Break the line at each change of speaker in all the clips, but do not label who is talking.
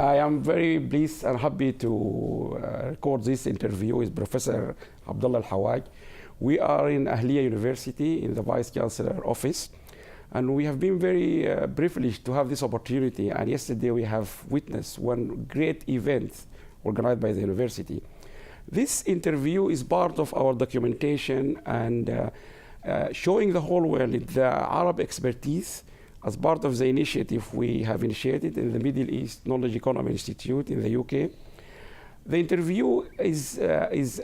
I am very pleased and happy to record this interview with Professor Abdulla Alhawaj. We are in Ahlia University in the Vice Chancellor office, and we have been very privileged to have this opportunity. And yesterday we have witnessed one great event organized by the university. This interview is part of our documentation and showing the whole world the Arab expertise as part of the initiative we have initiated in the Middle East Knowledge Economy Institute in the UK. The interview is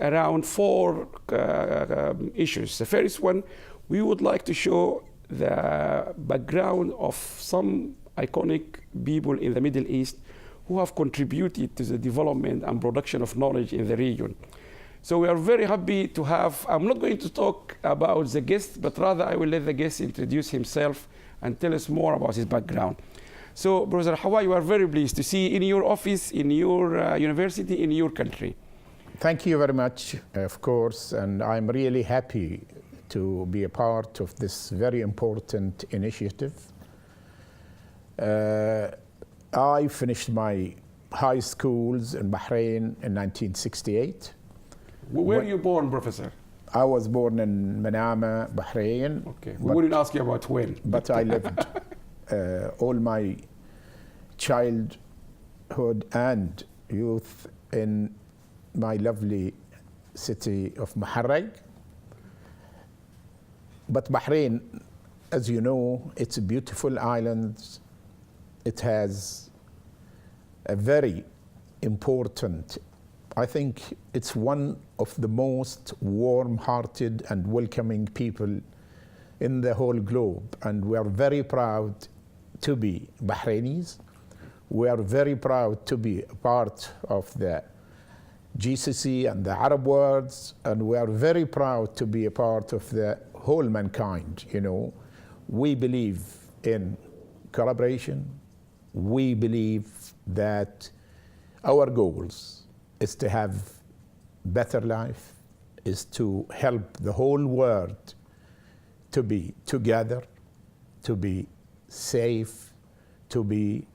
around four issues. The first one, we would like to show the background of some iconic people in the Middle East who have contributed to the development and production of knowledge in the region. So we are very happy to have, I'm not going to talk about the guest, but rather I will let the guest introduce himself and tell us more about his background. So, Professor Alhawaj, we are very pleased to see in your office, in your university, in your country.
Thank you very much, of course, and I'm really happy to be a part of this very important initiative. I finished my high schools in Bahrain in 1968.
Where were you born, Professor?
I was born in Manama, Bahrain.
Okay, we wouldn't ask you about when.
But I lived all my childhood and youth in my lovely city of Muharraq. But Bahrain, as you know, it's a beautiful island. It has a very important, I think it's one of the most warm-hearted and welcoming people in the whole globe. And we are very proud to be Bahrainis. We are very proud to be a part of the GCC and the Arab world. And we are very proud to be a part of the whole mankind. You know, we believe in collaboration. We believe that our goals is to have better life, is to help the whole world to be together, to be safe, to be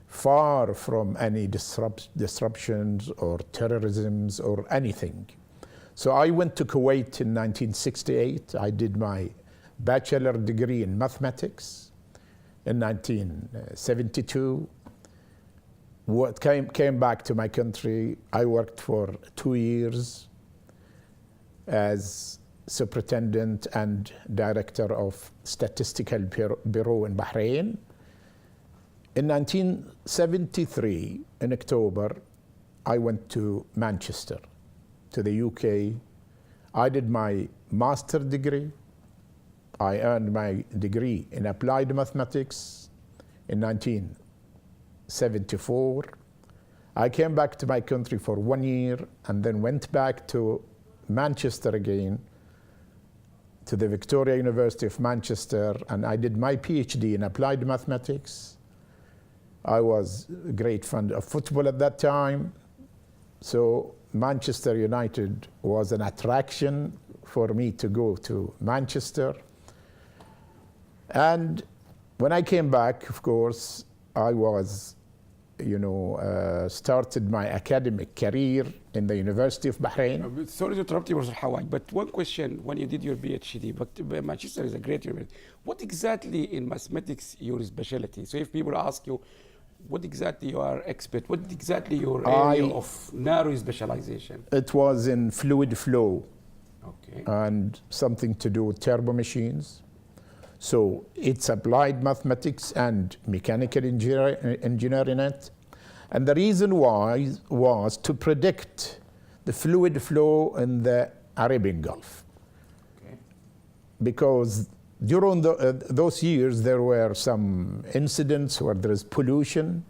far from any disruptions or terrorisms or anything. So I went to Kuwait in 1968. I did my bachelor degree in mathematics. In 1972, came back to my country. I worked for 2 years as superintendent and director of Statistical Bureau in Bahrain. In 1973, in October, I went to Manchester, to the UK. I did my master's degree. I earned my degree in applied mathematics in 1974. I came back to my country for 1 year and then went back to Manchester again, to the Victoria University of Manchester, and I did my PhD in applied mathematics. I was a great fan of football at that time, so Manchester United was an attraction for me to go to Manchester. And when I came back, of course, I was, started my academic career in the University of Bahrain.
Sorry to interrupt you, Professor Alhawaj, but one question: when you did your PhD, but Manchester is a great university. What exactly in mathematics your specialty? So if people ask you, what exactly you are expert? What exactly your area of narrow specialization?
It was in fluid flow,
okay,
and something to do with turbo machines. So it's applied mathematics and mechanical engineering in it. And the reason why was to predict the fluid flow in the Arabian Gulf.
Okay.
Because during those years, there were some incidents where there is pollution.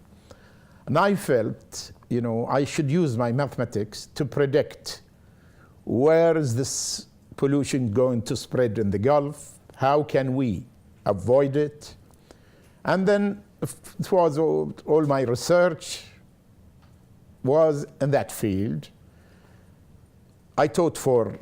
And I felt, I should use my mathematics to predict where is this pollution going to spread in the Gulf. How can we avoid it? And then it was all my research was in that field. I taught for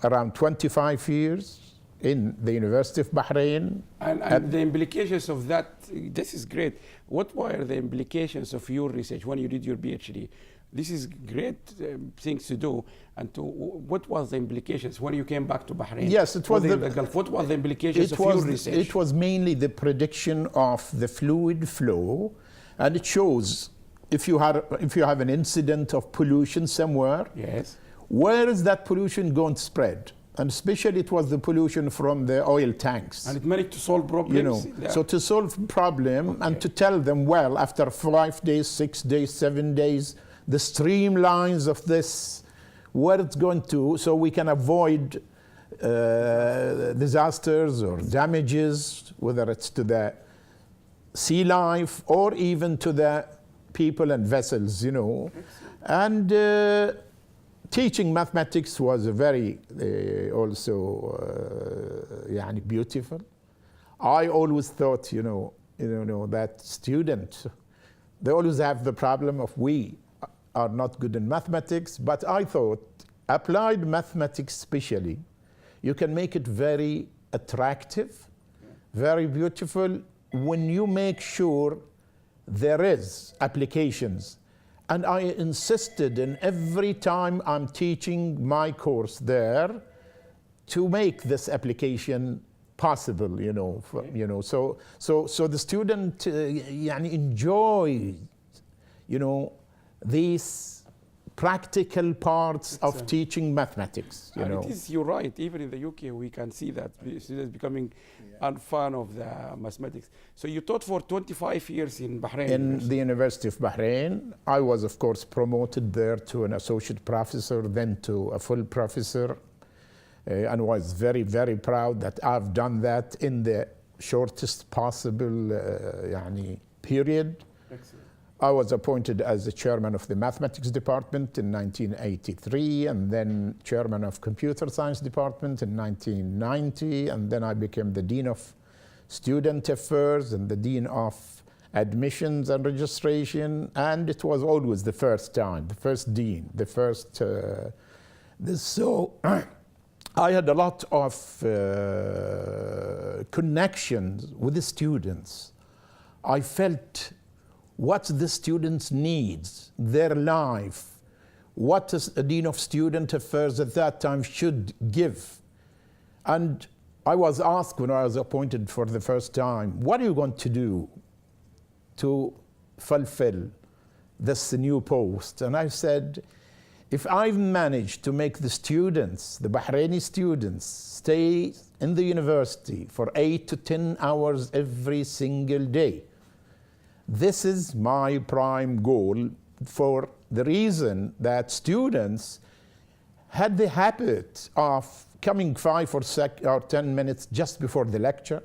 around 25 years in the University of Bahrain.
And the implications of that, this is great. What were the implications of your research when you did your PhD? This is great things to do. And what was the implications when you came back to Bahrain?
Yes, it was
the Gulf. What were the implications of your research?
It was mainly the prediction of the fluid flow, and it shows if you have an incident of pollution somewhere,
yes,
where is that pollution going to spread? And especially it was the pollution from the oil tanks.
And it managed to solve problems?
You know, so to solve problem and to tell them, well, after 5 days, 6 days, 7 days, the streamlines of this, where it's going to, so we can avoid disasters or damages, whether it's to the sea life or even to the people and vessels, you know. And teaching mathematics was a very also beautiful. I always thought, you know, that students, they always have the problem of we are not good in mathematics, but I thought applied mathematics especially, you can make it very attractive, very beautiful when you make sure there is applications. And I insisted in every time I'm teaching my course there to make this application possible, you know. So the student enjoy, you know, these practical parts of teaching mathematics. You know.
It is, you're right. Even in the UK, we can see that students becoming a fan of the mathematics. So you taught for 25 years in Bahrain.
In the University of Bahrain. I was, of course, promoted there to an associate professor, then to a full professor, and was very, very proud that I've done that in the shortest possible period. Excellent. I was appointed as the chairman of the mathematics department in 1983, and then chairman of computer science department in 1990, and then I became the dean of student affairs and the dean of admissions and registration, and it was always the first time, the first dean, the first. So I had a lot of connections with the students. I felt what the students' needs, their life, what a dean of student affairs at that time should give. And I was asked when I was appointed for the first time, what are you going to do to fulfill this new post? And I said, if I've managed to make the students, the Bahraini students, stay in the university for 8 to 10 hours every single day, this is my prime goal, for the reason that students had the habit of coming 5 or 10 minutes just before the lecture.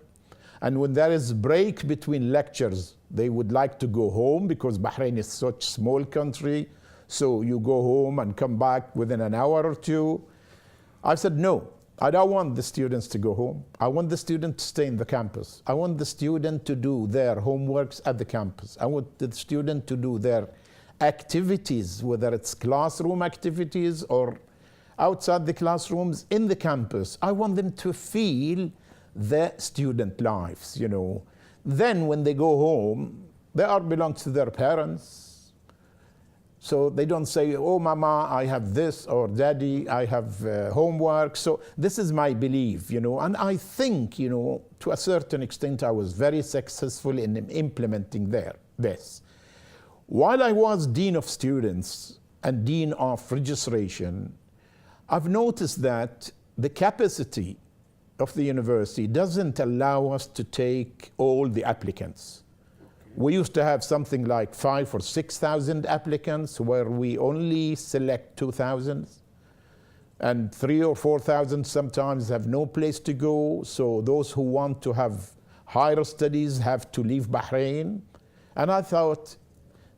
And when there is break between lectures, they would like to go home because Bahrain is such a small country. So you go home and come back within an hour or two. I said, no, I don't want the students to go home. I want the student to stay in the campus. I want the student to do their homeworks at the campus. I want the student to do their activities, whether it's classroom activities or outside the classrooms in the campus. I want them to feel the student lives, you know. Then when they go home, they belong to their parents. So they don't say, oh, mama, I have this, or daddy, I have homework. So this is my belief, you know. And I think, you know, to a certain extent, I was very successful in implementing this. While I was dean of students and dean of registration, I've noticed that the capacity of the university doesn't allow us to take all the applicants. We used to have something like 5,000 or 6,000 applicants, where we only select 2,000, and 3,000 or 4,000 sometimes have no place to go. So those who want to have higher studies have to leave Bahrain. And I thought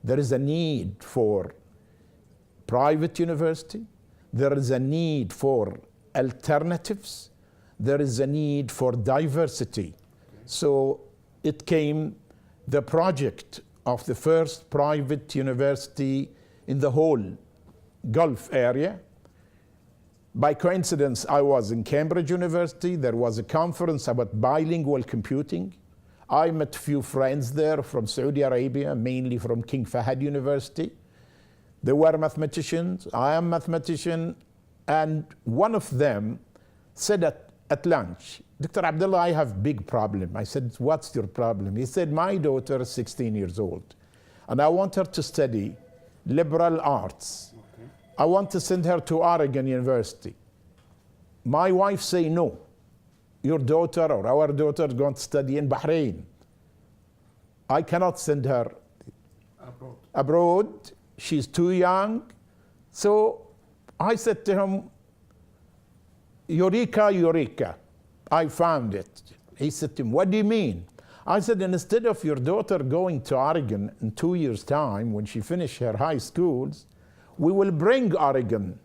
there is a need for private university. There is a need for alternatives. There is a need for diversity. So it came the project of the first private university in the whole Gulf area. By coincidence, I was in Cambridge University. There was a conference about bilingual computing. I met a few friends there from Saudi Arabia, mainly from King Fahd University. They were mathematicians. I am a mathematician. And one of them said at lunch, Dr. Abdullah, I have a big problem. I said, what's your problem? He said, my daughter is 16 years old, and I want her to study liberal arts. Okay. I want to send her to Oregon University. My wife say, no, your daughter or our daughter is going to study in Bahrain. I cannot send her abroad. She's too young. So I said to him, Eureka, Eureka. I found it. He said to him, what do you mean? I said, instead of your daughter going to Oregon in 2 years' time, when she finishes her high schools, we will bring Oregon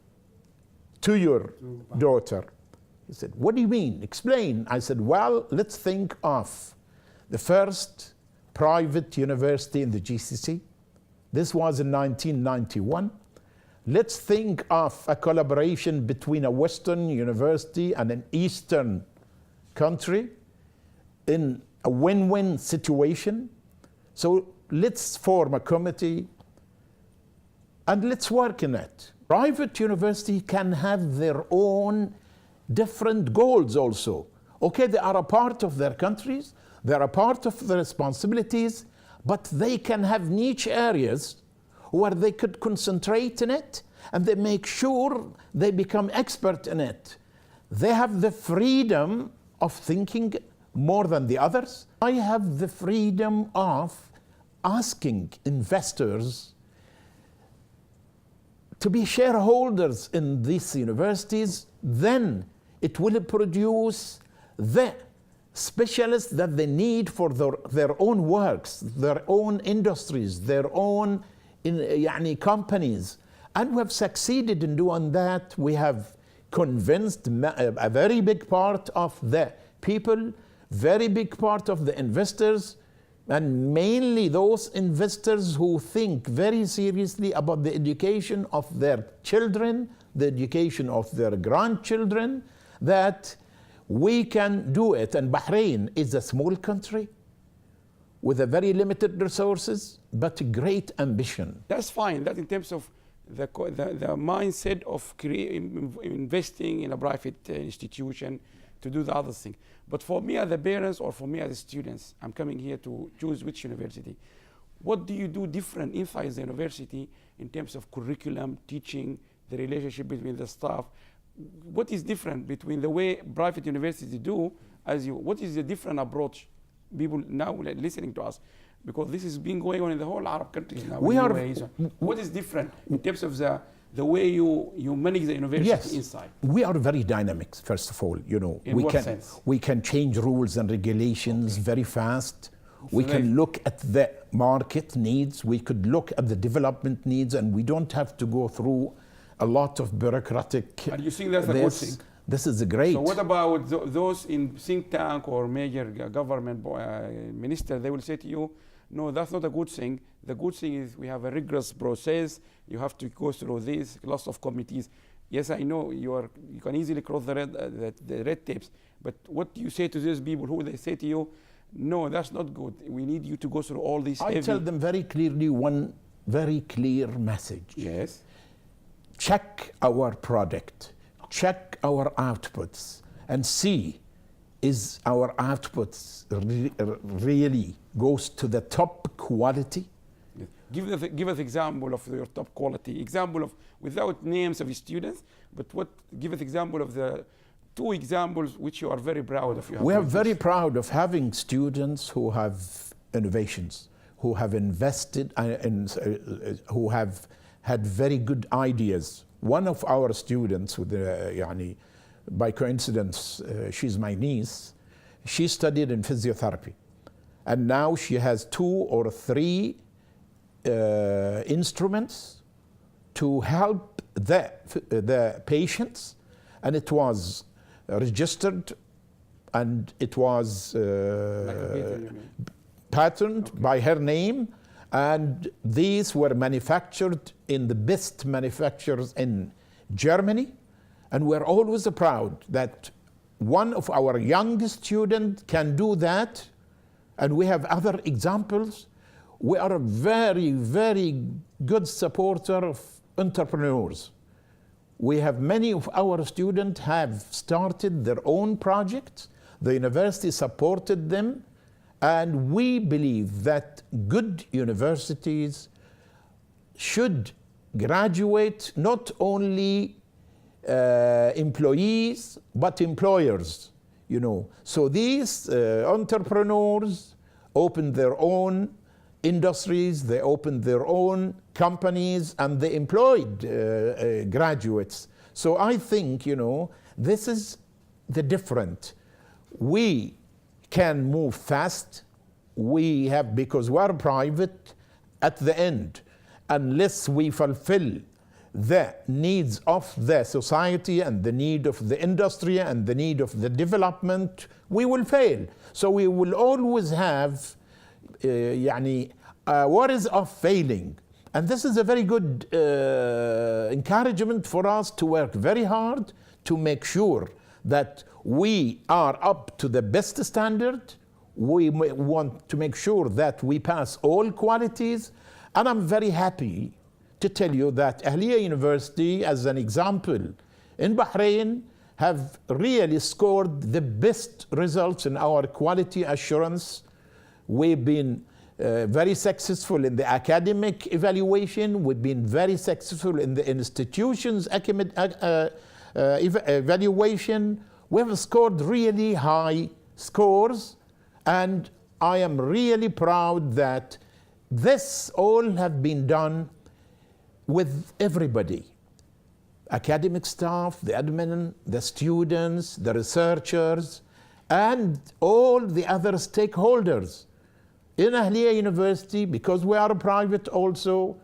to your daughter. He said, what do you mean? Explain. I said, well, let's think of the first private university in the GCC. This was in 1991. Let's think of a collaboration between a Western university and an Eastern country in a win-win situation. So let's form a committee and let's work in it. Private university can have their own different goals also. Okay, they are a part of their countries, they are a part of the responsibilities, but they can have niche areas where they could concentrate in it and they make sure they become expert in it. They have the freedom of thinking more than the others. I have the freedom of asking investors to be shareholders in these universities. Then it will produce the specialists that they need for their own works, their own industries, their own companies. And we have succeeded in doing that. We have convinced a very big part of the people, very big part of the investors, and mainly those investors who think very seriously about the education of their children, the education of their grandchildren, that we can do it. And Bahrain is a small country with a very limited resources, but great ambition.
That's fine. That in terms of the mindset of investing in a private institution to do the other thing. But for me as the parents or for me as the students, I'm coming here to choose which university. What do you do different inside the university in terms of curriculum, teaching, the relationship between the staff? What is different between the way private universities do what is the different approach? People now listening to us, because this has been going on in the whole Arab countries now. What is different in terms of the way you manage the university inside?
We are very dynamic, first of all. You know,
in what sense?
We can change rules and regulations very fast. We can look at the market needs. We could look at the development needs, and we don't have to go through a lot of bureaucratic.
And you think that's a good thing?
This is great.
So what about those in think tank or major government minister? They will say to you, no, that's not a good thing. The good thing is we have a rigorous process. You have to go through this, lots of committees. Yes, I know you can easily cross the red tapes. But what do you say to those people who they say to you, no, that's not good. We need you to go through all these.
I tell them very clearly one very clear message.
Yes.
Check our product, check our outputs, and see is our outputs really goes to the top quality.
Yes. Give us example of your top quality. Example of, without names of students, but give us example of the 2 examples which you are very proud of.
We are very proud of having students who have innovations, who have invested who have had very good ideas. One of our students, by coincidence, she's my niece, she studied in physiotherapy. And now she has 2 or 3 instruments to help the patients. And it was registered and it was patented by her name. And these were manufactured in the best manufacturers in Germany. And we're always proud that one of our young students can do that, and we have other examples. We are a very, very good supporter of entrepreneurs. We have many of our students have started their own projects. The university supported them, and we believe that good universities should graduate not only employees but employers, you know. So these entrepreneurs opened their own industries, they opened their own companies, and they employed graduates. So I think, you know, this is the difference. We can move fast. We have, because we're private, at the end, unless we fulfill the needs of the society and the need of the industry and the need of the development, we will fail. So we will always have worries of failing. And this is a very good encouragement for us to work very hard to make sure that we are up to the best standard. We want to make sure that we pass all qualities. And I'm very happy to tell you that Ahlia University, as an example, in Bahrain, have really scored the best results in our quality assurance. We've been very successful in the academic evaluation. We've been very successful in the institutions evaluation. We have scored really high scores, and I am really proud that this all have been done with everybody. Academic staff, the admin, the students, the researchers, and all the other stakeholders. In Ahlia University, because we are private also,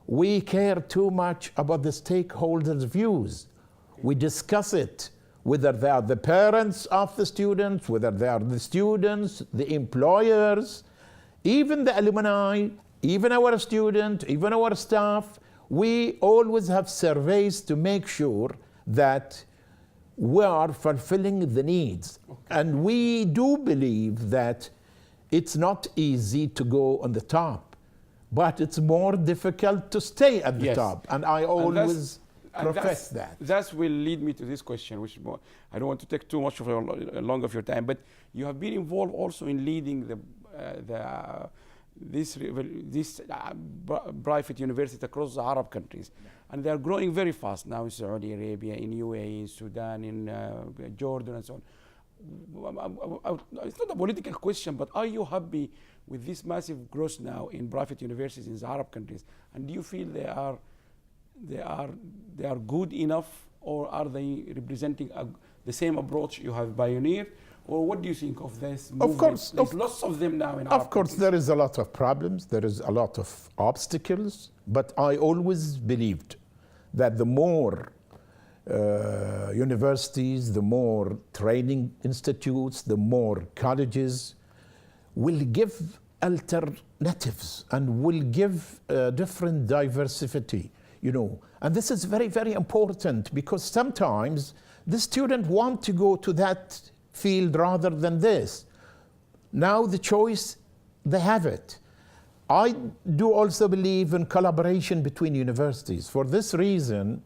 we care too much about the stakeholders' views. We discuss it, whether they are the parents of the students, whether they are the students, the employers, even the alumni, even our students, even our staff. We always have surveys to make sure that we are fulfilling the needs. Okay. And we do believe that it's not easy to go on the top, but it's more difficult to stay at the top. And I always profess that.
That will lead me to this question, which I don't want to take too much of long of your time, but you have been involved also in leading this private university across the Arab countries. And they are growing very fast now in Saudi Arabia, in UAE, in Sudan, in Jordan, and so on. It's not a political question, but are you happy with this massive growth now in private universities in the Arab countries? And do you feel they are good enough, or are they representing the same approach you have pioneered? Or what do you think of this movement?
Of course.
There's lots of them now in Arab
Of course,
countries.
there is a lot of problems. There is a lot of obstacles. But I always believed that the more universities, the more training institutes, the more colleges will give alternatives and will give different diversity, you know. And this is very, very important, because sometimes the student want to go to that field rather than this. Now the choice, they have it. I do also believe in collaboration between universities. For this reason,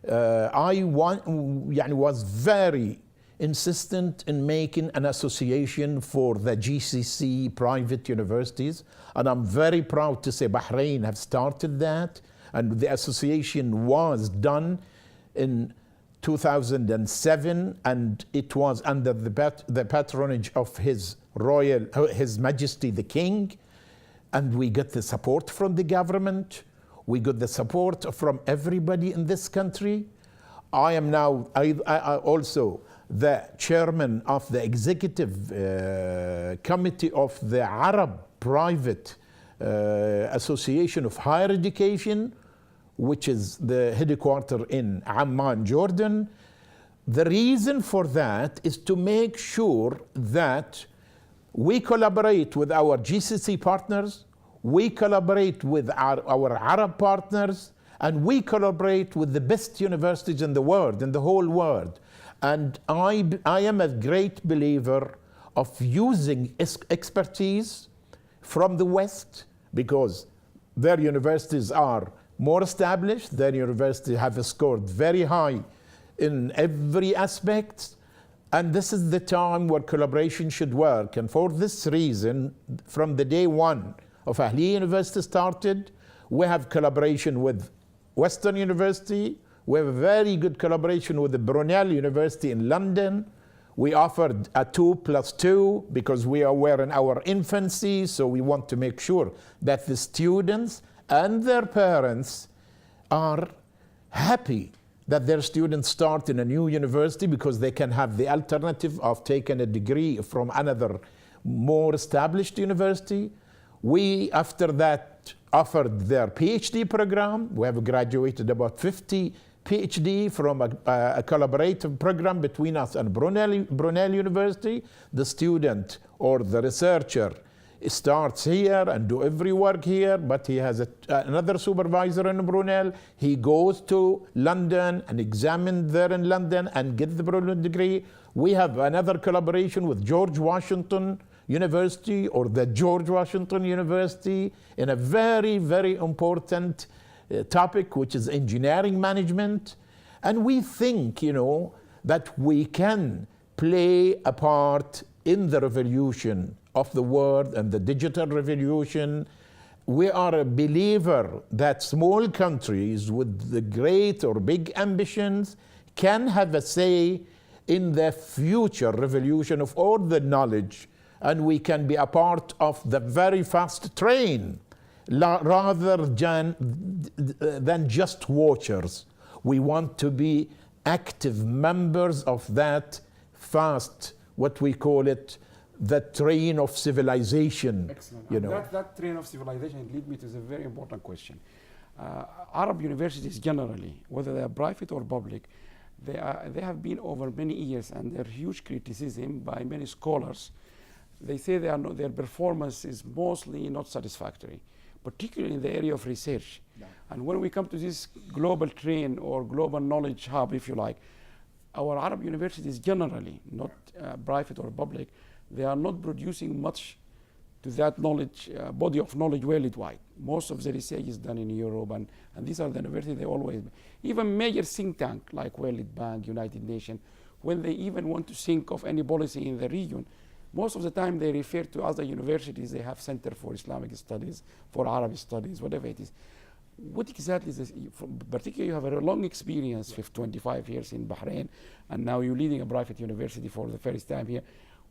I was very insistent in making an association for the GCC private universities, and I'm very proud to say Bahrain have started that, and the association was done in 2007, and it was under the patronage of His Majesty the King, and we got the support from the government. We got the support from everybody in this country. I am now I also the chairman of the executive committee of the Arab Private Association of Higher Education, which is the headquarters in Amman, Jordan. The reason for that is to make sure that we collaborate with our GCC partners, we collaborate with our Arab partners, And we collaborate with the best universities in the world, in the whole world. And I am a great believer of using expertise from the West, because their universities are more established, their universities have scored very high in every aspect, and this is the time where collaboration should work. And for this reason, from the day one of Ahlia University started, we have collaboration with Western University. We have a very good collaboration with the Brunel University in London. We offered a 2+2 because we were in our infancy, so we want to make sure that the students and their parents are happy that their students start in a new university, because they can have the alternative of taking a degree from another more established university. We, after that, offered their PhD program. We have graduated about 50 PhD from a collaborative program between us and Brunel University. The student or the researcher starts here and do every work here, but he has another supervisor in Brunel. He goes to London and examines there in London and gets the Brunel degree. We have another collaboration with George Washington University, or the George Washington University, in a very, very important topic, which is engineering management. And we think, that we can play a part in the revolution of the world and the digital revolution. We are a believer that small countries with the great or big ambitions can have a say in the future revolution of all the knowledge, and we can be a part of the very fast train rather than just watchers. We want to be active members of that fast, what we call it, the train of civilization.
Excellent. That train of civilization leads me to a very important question. Arab universities generally, whether they are private or public, they have been over many years under huge criticism by many scholars. They say their performance is mostly not satisfactory, particularly in the area of research. Yeah. And when we come to this global train or global knowledge hub, if you like, our Arab universities generally, not private or public, they are not producing much to that knowledge, body of knowledge worldwide. Most of the research is done in Europe, and these are the universities they always, even major think tank like World Bank, United Nations, when they even want to think of any policy in the region, most of the time they refer to other universities. They have Center for Islamic Studies, for Arabic Studies, whatever it is. What exactly is this? Particularly, you have a long experience, 25 years in Bahrain, and now you're leading a private university for the first time here.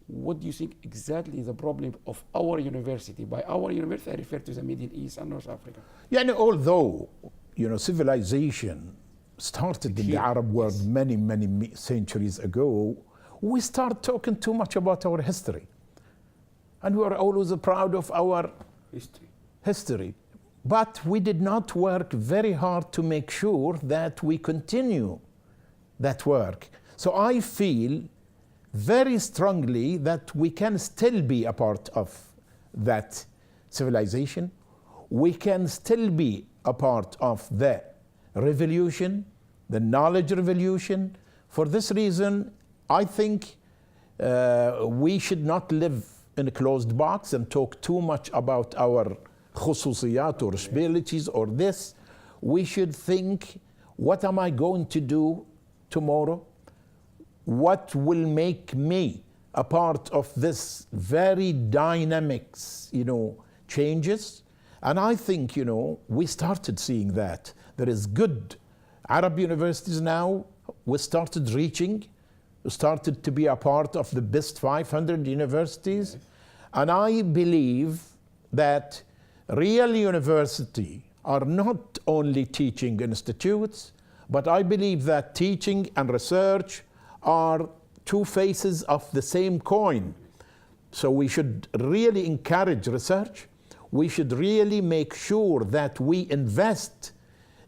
What do you think exactly is the problem of our university? By our university, I refer to the Middle East and North Africa.
Yeah, although, civilization started in the Arab world many, many centuries ago, we start talking too much about our history. And we are always proud of our history. But we did not work very hard to make sure that we continue that work. So I feel very strongly that we can still be a part of that civilization. We can still be a part of the revolution, the knowledge revolution. For this reason, I think we should not live in a closed box and talk too much about our khususiyat or abilities or this. We should think, what am I going to do tomorrow? What will make me a part of this very dynamics, changes? And I think, we started seeing that. There is good Arab universities now. We started reaching. We started to be a part of the best 500 universities. Yes. And I believe that real university are not only teaching institutes, but I believe that teaching and research are two faces of the same coin. So we should really encourage research. We should really make sure that we invest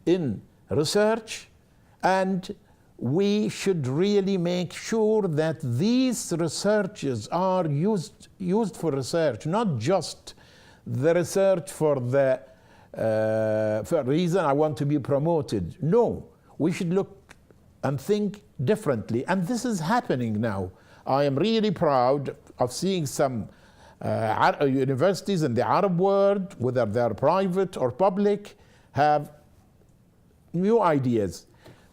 in research, and we should really make sure that these researchers are used for research, not just the research for the for a reason I want to be promoted. No, we should look and think differently. And this is happening now. I am really proud of seeing some universities in the Arab world, whether they're private or public, have new ideas.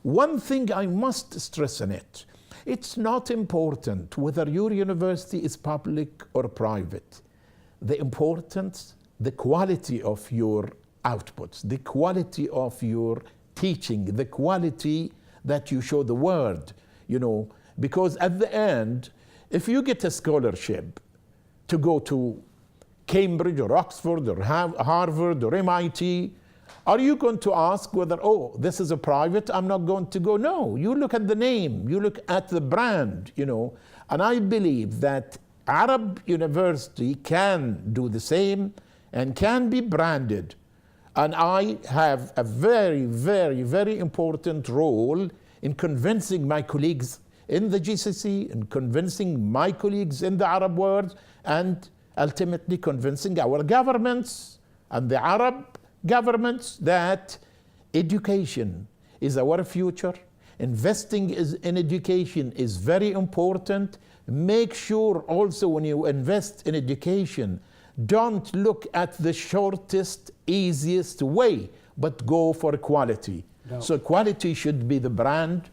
One thing I must stress on it, it's not important whether your university is public or private. The importance, the quality of your outputs, the quality of your teaching, the quality that you show the world, you know, because at the end, if you get a scholarship to go to Cambridge or Oxford or Harvard or MIT, are you going to ask whether, oh, this is a private, I'm not going to go? No, you look at the name, you look at the brand, you know. And I believe that Arab university can do the same and can be branded. And I have a very, very, very important role in convincing my colleagues in the GCC and convincing my colleagues in the Arab world and ultimately convincing our governments and the Arab governments that education is our future. Investing in education is very important. Make sure also when you invest in education, don't look at the shortest, easiest way, but go for quality. No. So quality should be the brand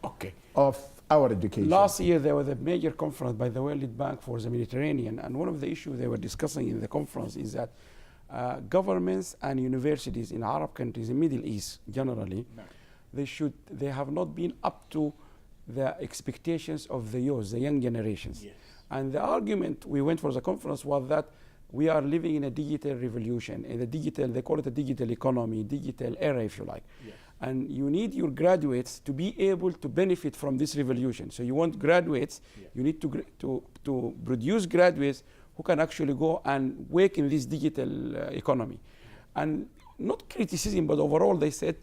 of our education.
Last year there was a major conference by the World Bank for the Mediterranean, and one of the issues they were discussing in the conference is that governments and universities in Arab countries, in Middle East generally, they have not been up to the expectations of the youth, the young generations. Yes. And the argument we went for the conference was that we are living in a digital revolution, in a digital, they call it a digital economy, digital era, if you like. Yes. And you need your graduates to be able to benefit from this revolution. So you want graduates, you need to produce graduates who can actually go and work in this digital economy. And not criticism, but overall they said,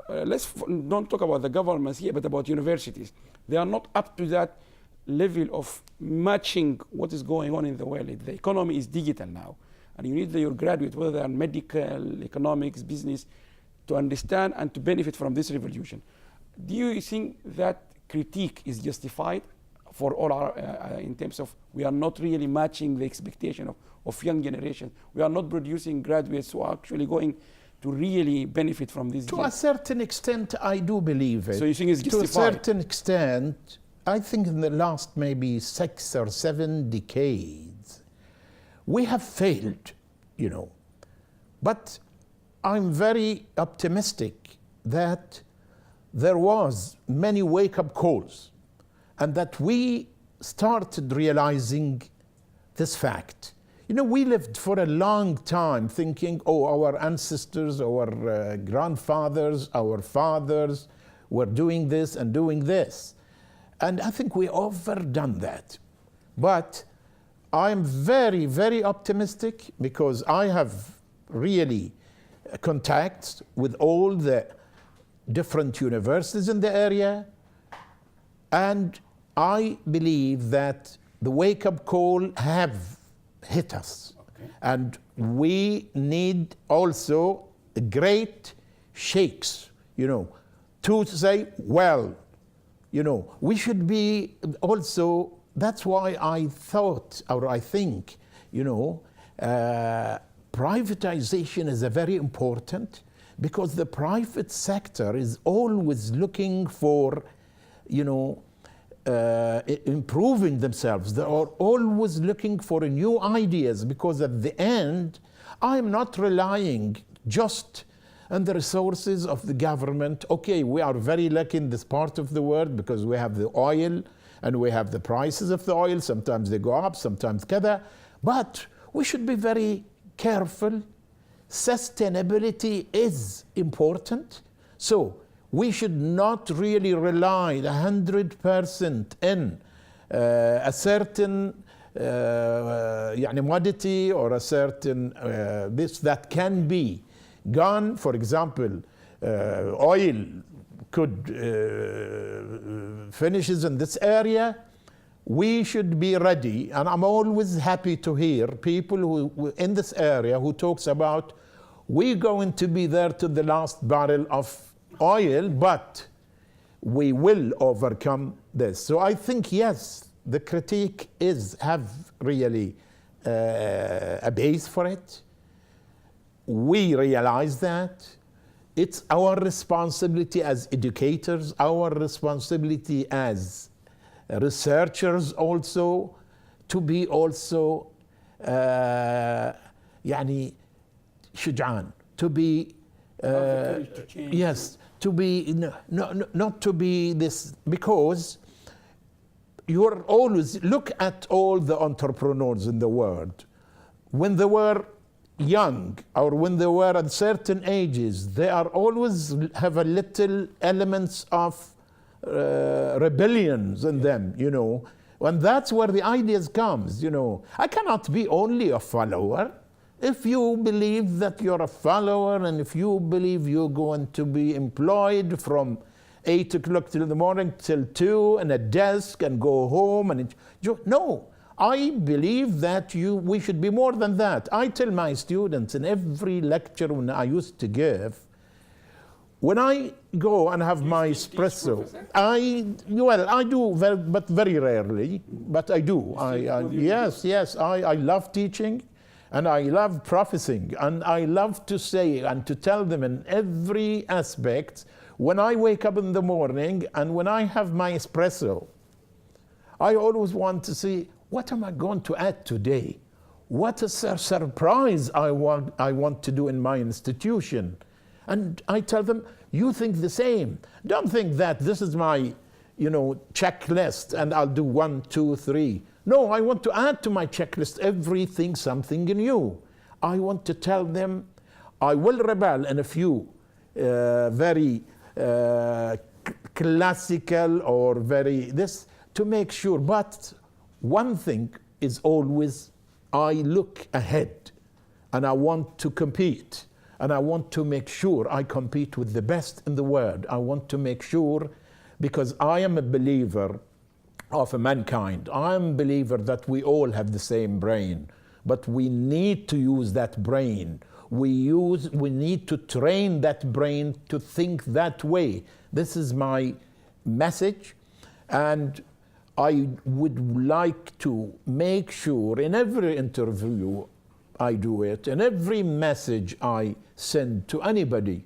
let's don't talk about the governments here, but about universities. They are not up to that level of matching what is going on in the world. The economy is digital now, and you need your graduates, whether they are medical, economics, business, to understand and to benefit from this revolution. Do you think that critique is justified for all our, in terms of we are not really matching the expectation of young generation? We are not producing graduates who are actually going to really benefit from this.
To a certain extent, I do believe it.
So you think it's justified?
To a certain extent, I think in the last maybe 6 or 7 decades, we have failed, you know. But I'm very optimistic that there was many wake-up calls and that we started realizing this fact. You know, we lived for a long time thinking, oh, our ancestors, our grandfathers, our fathers were doing this and doing this. And I think we overdone that. But I'm very, very optimistic because I have really contacts with all the different universities in the area. And I believe that the wake-up call have hit us. Okay. And we need also great shakes, you know, to say, well, you know, we should be also, that's why I thought, or I think, you know, privatization is a very important, because the private sector is always looking for, you know, improving themselves. They are always looking for new ideas, because at the end, I'm not relying just on the resources of the government. Okay, we are very lucky in this part of the world because we have the oil and we have the prices of the oil. Sometimes they go up, sometimes kada. But we should be very careful. Sustainability is important. So we should not really rely 100% in a certain commodity or a certain this that can be gone. For example, oil could finishes in this area. We should be ready, and I'm always happy to hear people who in this area who talks about we're going to be there to the last barrel of oil, but we will overcome this. So I think, yes, the critique have really a base for it. We realize that. It's our responsibility as educators, our responsibility as researchers also, to be also يعني شجعان, to be yes, to be not to be this, because you're always, look at all the entrepreneurs in the world. When they were young or when they were at certain ages, they are always have a little elements of rebellions in them, you know, and that's where the ideas comes, you know. I cannot be only a follower. If you believe that you're a follower, and if you believe you're going to be employed from 8 o'clock till the morning till 2 in a desk and go home, and no, I believe that we should be more than that. I tell my students in every lecture when I used to give, when I go and have my espresso, I do, but very rarely, but I do. Yes, I love teaching, and I love professing, and I love to say and to tell them in every aspect, when I wake up in the morning and when I have my espresso, I always want to see, what am I going to add today? What a surprise I want to do in my institution. And I tell them, you think the same. Don't think that this is my, you know, checklist and I'll do 1, 2, 3. No, I want to add to my checklist everything, something new. I want to tell them, I will rebel in a few very classical or very this, to make sure. But one thing is always, I look ahead and I want to compete, and I want to make sure I compete with the best in the world. I want to make sure, because I am a believer of mankind. I am a believer that we all have the same brain, but we need to use that brain. We need to train that brain to think that way. This is my message, and I would like to make sure in every interview I do it, in every message I send to anybody,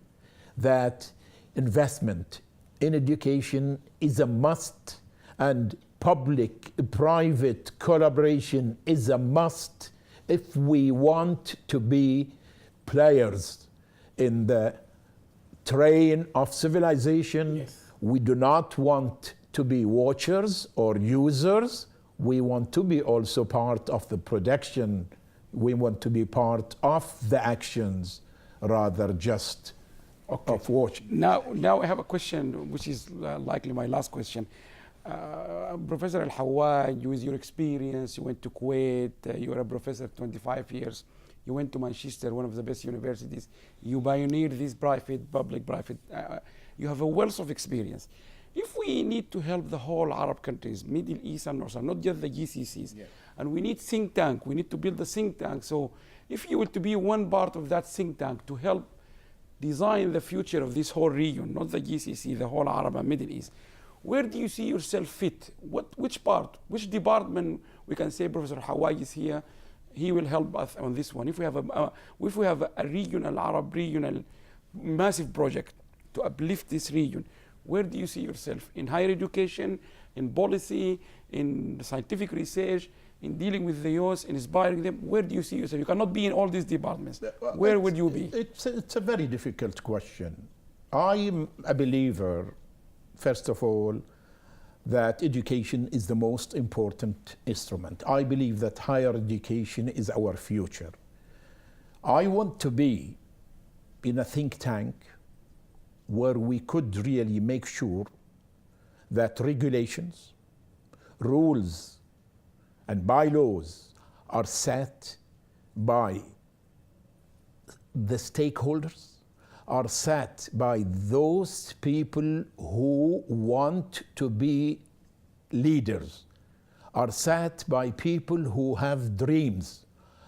that investment in education is a must, and public-private collaboration is a must if we want to be players in the train of civilization.
Yes.
We do not want to be watchers or users. We want to be also part of the production. We want to be part of the actions rather just of watching.
Now I have a question, which is likely my last question. Professor Alhawaj, with your experience, you went to Kuwait, you were a professor 25 years, you went to Manchester, one of the best universities, you pioneered this public-private, you have a wealth of experience. If we need to help the whole Arab countries, Middle East and North, not just the GCCs, yeah, and we need think tank, we need to build a think tank. So if you were to be one part of that think tank to help design the future of this whole region, not the GCC, the whole Arab and Middle East, where do you see yourself fit? Which part, which department we can say Professor Alhawaj is here, he will help us on this one. If we have a regional, Arab regional, massive project to uplift this region, where do you see yourself? In higher education, in policy, in scientific research, in dealing with the youth, in inspiring them? Where do you see yourself? You cannot be in all these departments. Where would you be?
It's a very difficult question. I'm a believer, first of all, that education is the most important instrument. I believe that higher education is our future. I want to be in a think tank where we could really make sure that regulations, rules, and bylaws are set by the stakeholders, are set by those people who want to be leaders, are set by people who have dreams,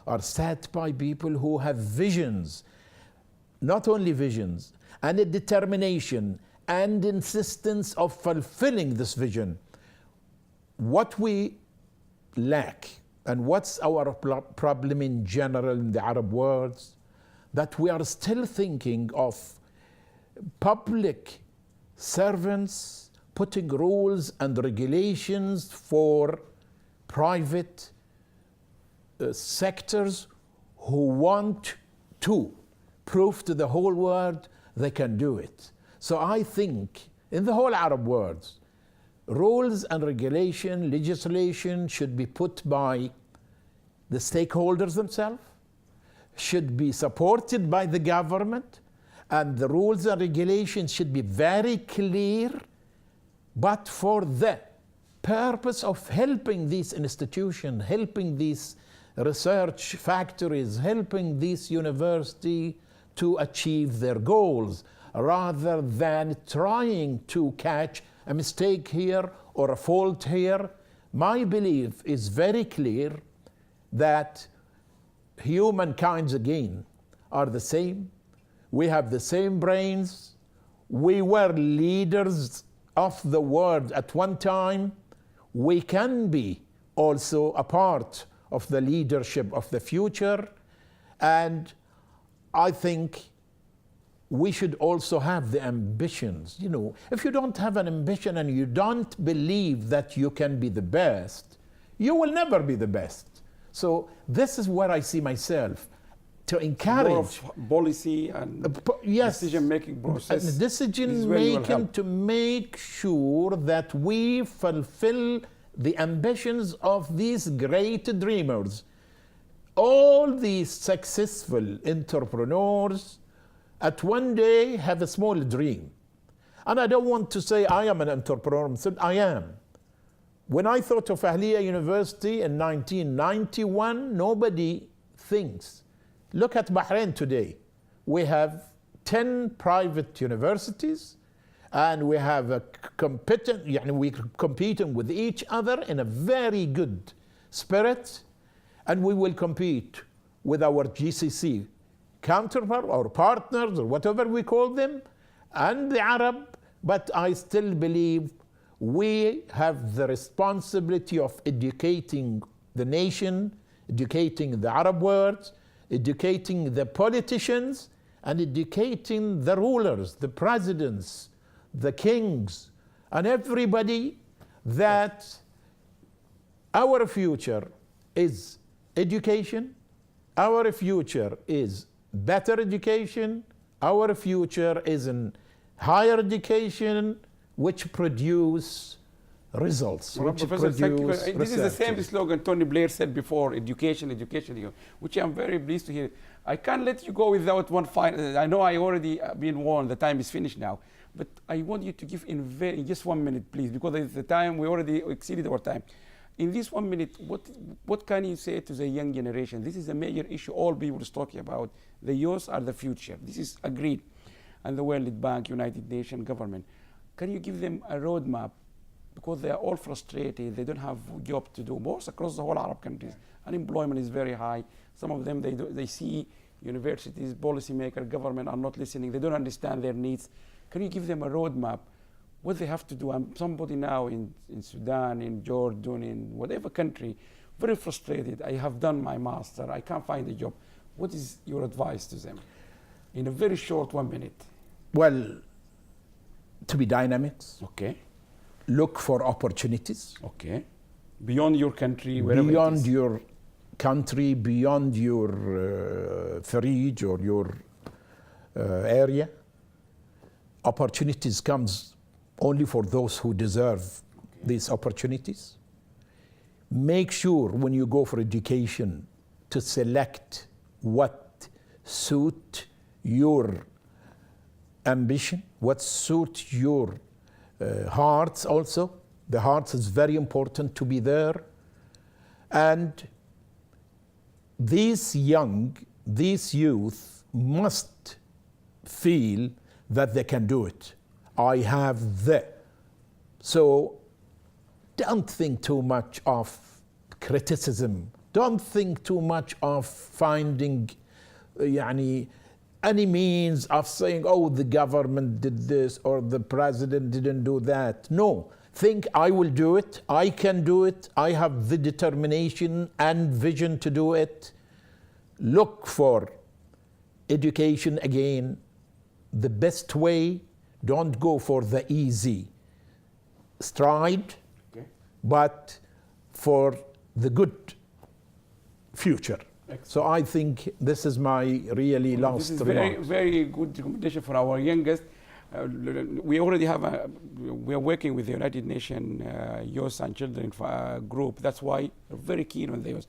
are set by people who have visions. not only visions, and a determination and insistence of fulfilling this vision. What we lack, and what's our problem in general in the Arab world, that we are still thinking of public servants putting rules and regulations for private sectors who want to prove to the whole world they can do it. So I think in the whole Arab world, rules and regulation, legislation should be put by the stakeholders themselves, should be supported by the government, and the rules and regulations should be very clear, but for the purpose of helping these institutions, helping these research factories, helping this university to achieve their goals, rather than trying to catch a mistake here or a fault here. My belief is very clear that humankind again are the same. We have the same brains. We were leaders of the world at one time. We can be also a part of the leadership of the future. And I think we should also have the ambitions. You know, if you don't have an ambition and you don't believe that you can be the best, you will never be the best. So this is where I see myself, to encourage
more of policy and
yes,
decision-making process.
And decision-making to make sure that we fulfill the ambitions of these great dreamers. All these successful entrepreneurs at one day have a small dream. And I don't want to say I am an entrepreneur, I am. When I thought of Ahlia University in 1991, nobody thinks. Look at Bahrain today. We have 10 private universities, and we have a we're competing with each other in a very good spirit, and we will compete with our GCC counterpart or partners or whatever we call them, and the Arab. But I still believe we have the responsibility of educating the nation, educating the Arab world, educating the politicians, and educating the rulers, the presidents, the kings, and everybody, that our future is education, our future is better education, our future is in higher education, which produce results.
Well, Professor, thank you. This is the same slogan Tony Blair said before: education, education, which I'm very pleased to hear. I can't let you go without one final. I know I already been warned. The time is finished now, but I want you to give in just 1 minute, please, because it's the time we already exceeded our time. In this 1 minute, what can you say to the young generation? This is a major issue all people is talking about. The youth are the future. This is agreed, and the World Bank, United Nations, government. Can you give them a roadmap? Because they are all frustrated, they don't have a job to do. Most across the whole Arab countries, unemployment is very high. Some of them, they see universities, policymakers, government are not listening. They don't understand their needs. Can you give them a roadmap? What they have to do? I'm somebody now in Sudan, in Jordan, in whatever country, very frustrated. I have done my master. I can't find a job. What is your advice to them? In a very short 1 minute.
Well, to be dynamic.
Okay.
Look for opportunities.
Okay. Beyond your country, wherever
beyond
it is.
your country, beyond your farij or your area. Opportunities comes only for those who deserve these opportunities. Make sure when you go for education to select what suit your ambition, what suit your hearts also. The heart is very important to be there. And these youth must feel that they can do it. I have the. So don't think too much of criticism. Don't think too much of finding any means of saying, oh, the government did this or the president didn't do that. No, think I will do it, I can do it, I have the determination and vision to do it. Look for education again, the best way. Don't go for the easy stride, but for the good future. Excellent. So I think this is my really last remark.
This is very good recommendation for our youngest. We already have we are working with the United Nations Youth and Children group. That's why we're very keen on the youth.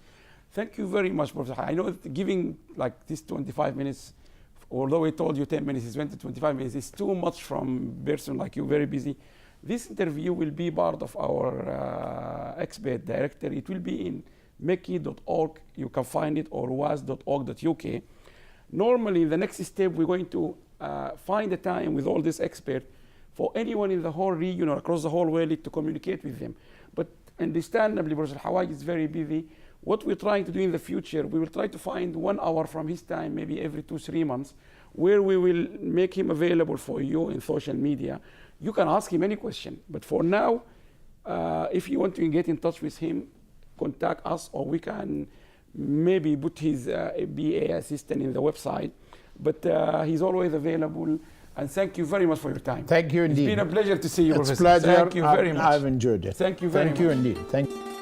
Thank you very much, Professor. I know that giving like this 25 minutes, although we told you 10 minutes, is 20 to 25 minutes, is too much from a person like you, very busy. This interview will be part of our expert directory. It will be in MEKEI.org. You can find it, or was.org.uk. Normally, the next step, we're going to find a time with all these experts for anyone in the whole region or across the whole world to communicate with them. But understandably, Professor Al-HAWAJ is very busy. What we're trying to do in the future, we will try to find 1 hour from his time, maybe every 2-3 months, where we will make him available for you in social media. You can ask him any question. But for now, if you want to get in touch with him, contact us, or we can maybe put his BA assistant in the website. But he's always available. And thank you very much for your time.
Thank you indeed.
It's been a pleasure to see you,
Professor.
It's a pleasure.
Thank you very much. I've enjoyed it.
Thank you very much.
Thank you indeed. Thank you.